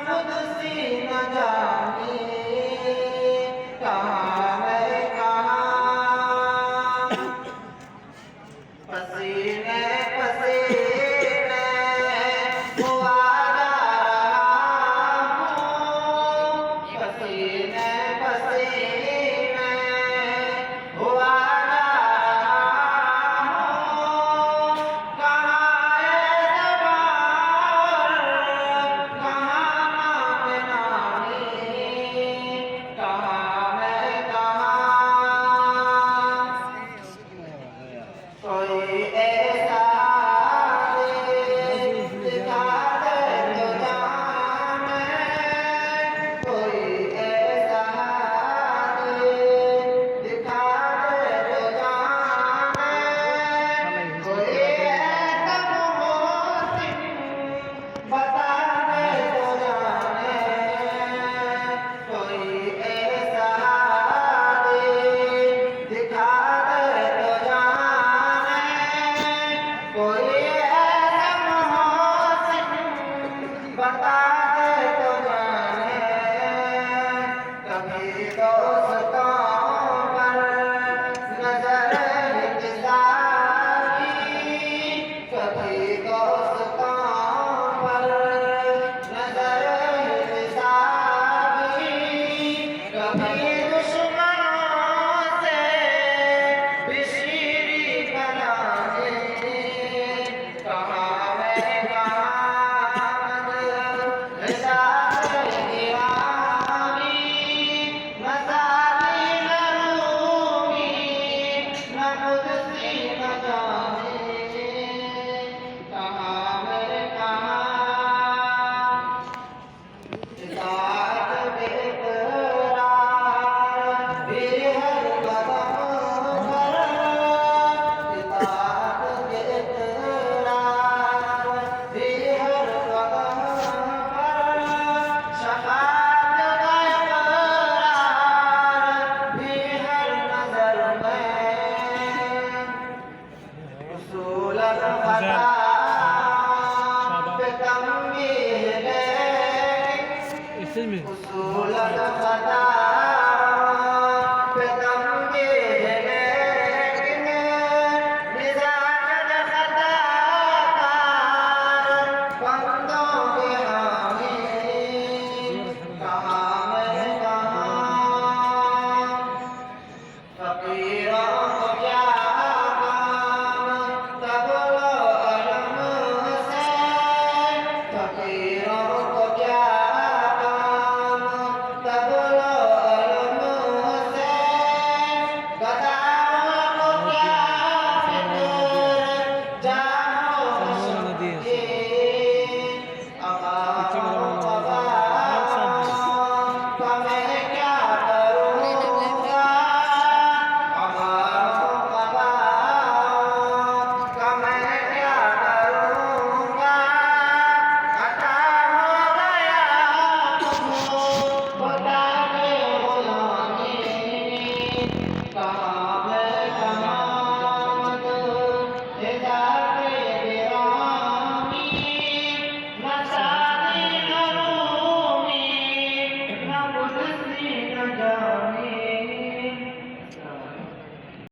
मुझसे न जाने कहाँ मैं कहाँ पसीने पसीने हुआ जा रहा हूँ पसीने पसीने हुआ जा रहा हूँ कहाँ है ज़बान कहाँ नाम नानी कहाँ मैं कहाँ कोई ऐसा दिखा दे तो जाने कोई ऐसा दिखा दे तो जाने कोई ऐसा मोहसिन बता दे तो जाने कोई ऐसा दिखा दे तो जाने कोई ऐसा मोहसिन बता दे तो जाने कभी दोस्तों पर नजर हिचकाई कभी दोस्तों पर नजर हिचकाई कभी दुश्मनों से बिशीरी बनाने कहाँ मैं कहाँ हिसाबी मसाली न रूमी न मुझसे न जाने कहाँ मैं कहाँ इताअत बेकरार भी हर कदम पर इताअत बेकरार भी हर कदम पर शफाअत का इकरार भी हर नज़र में उसूल अल-ख़ता पे कम भी है इसी में उसूल अल-ख़ता